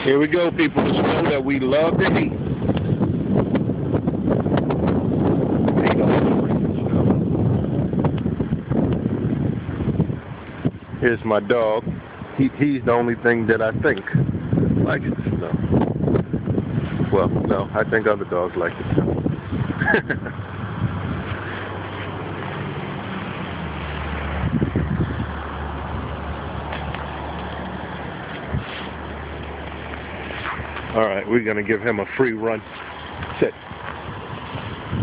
Here we go, people. The show that we love to hate. Hate all the freaking snow. Here's my dog. He's the only thing that I think likes the snow. Well, no, I think other dogs like the snow. All right, we're going to give him a free run. Sit.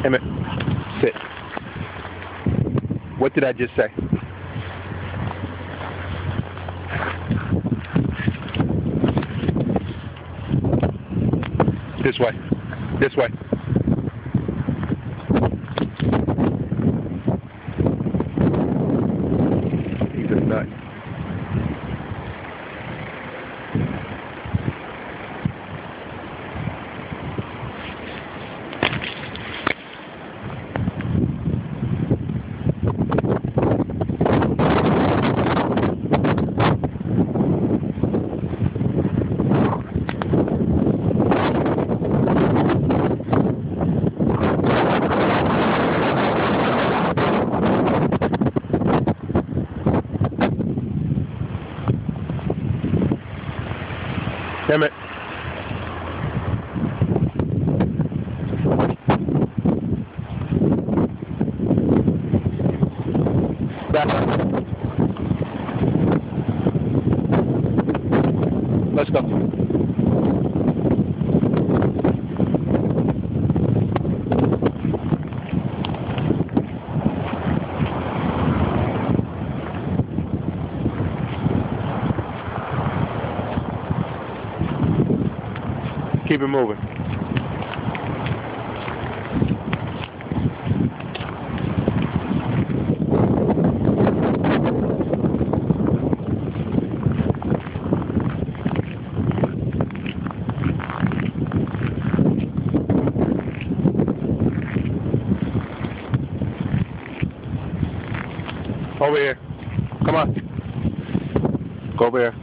Emit, sit. What did I just say? This way. This way. He's a nut. Emit. Back. Let's go. Keep it moving. Over here. Come on. Go over here.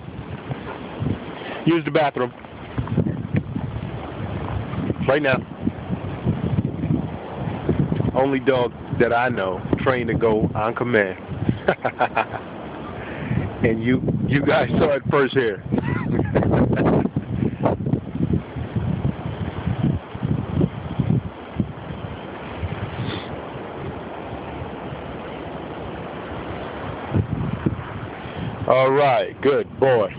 Use the bathroom. Right now. Only dog that I know trained to go on command. And you guys saw it first here. All right, good boy.